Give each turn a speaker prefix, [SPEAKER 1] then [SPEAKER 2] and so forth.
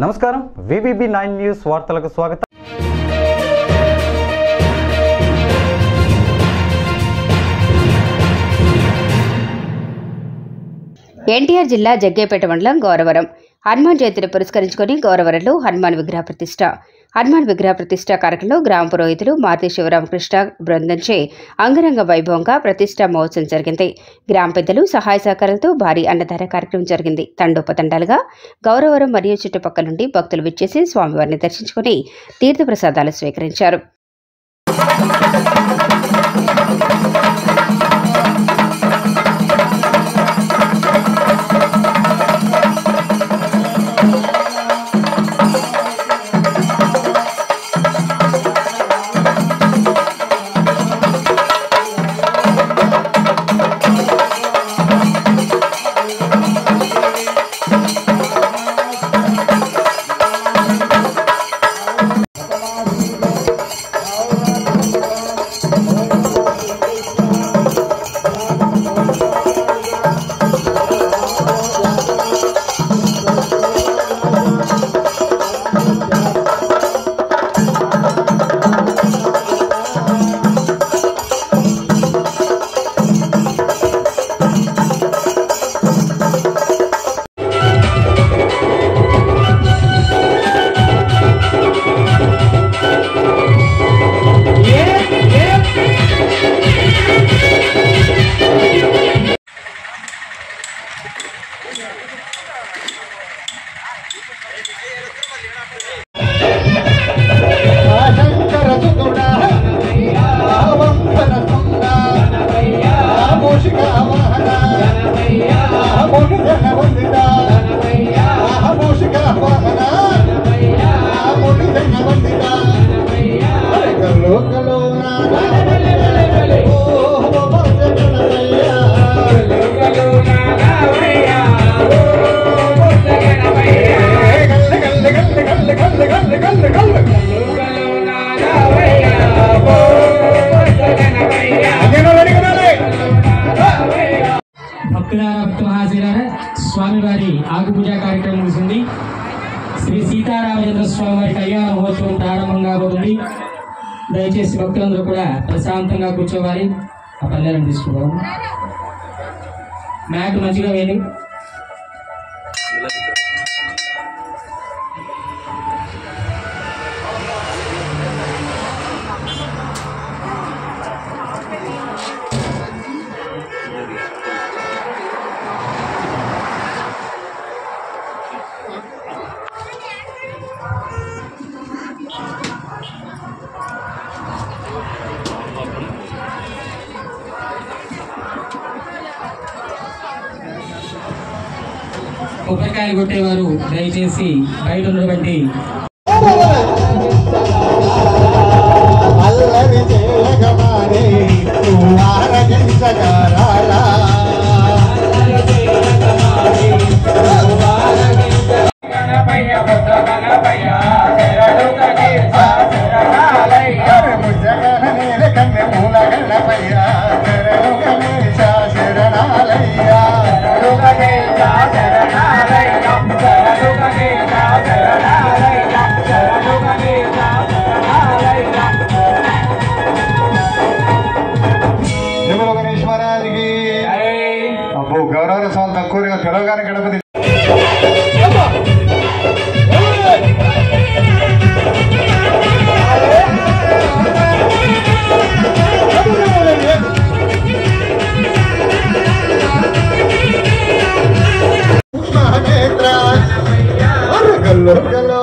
[SPEAKER 1] నమస్కారం VBB9 news వార్తలకు స్వాగతం.
[SPEAKER 2] ఎన్టీఆర్ జిల్లా జగ్గేపేట మండలం గౌరవరం హనుమాన్ జయంతిని పురస్కరించుకుని గౌరవరంలో హనుమాన్ విగ్రహ ప్రతిష్ట కార్యక్రమంలో గ్రామ పురోహితులు మారుతి శివరామకృష్ణ బృందంచే అంగరంగ వైభవంగా ప్రతిష్ఠా మహోత్సవం జరిగింది. గ్రామ పెద్దలు సహాయ సహకారాలతో భారీ అన్నదాన కార్యక్రమం జరిగింది. తండోపతండాలుగా గౌరవరం మరియు చుట్టుపక్కల నుండి భక్తులు విచ్చేసి స్వామివారిని దర్శించుకుని తీర్థప్రసాదాలు స్వీకరించారు.
[SPEAKER 3] స్వామివారి ఆకు పూజా కార్యక్రమం ముగిసింది. శ్రీ సీతారామచంద్ర స్వామి వారి కళ్యాణ మహోత్సవం ప్రారంభం కాబోతుంది. దయచేసి భక్తులందరూ కూడా ప్రశాంతంగా కూర్చోవాలి. ఆ పల్లెలను తీసుకోవాలి. మ్యాట్ మంచిగా వేయండి. కొబ్బరికాయలు కొట్టేవారు దయచేసి బయట ఉన్నటువంటి
[SPEAKER 4] గౌరవ స్వామి తక్కువగా తెలంగాణ గణపతి గల్లో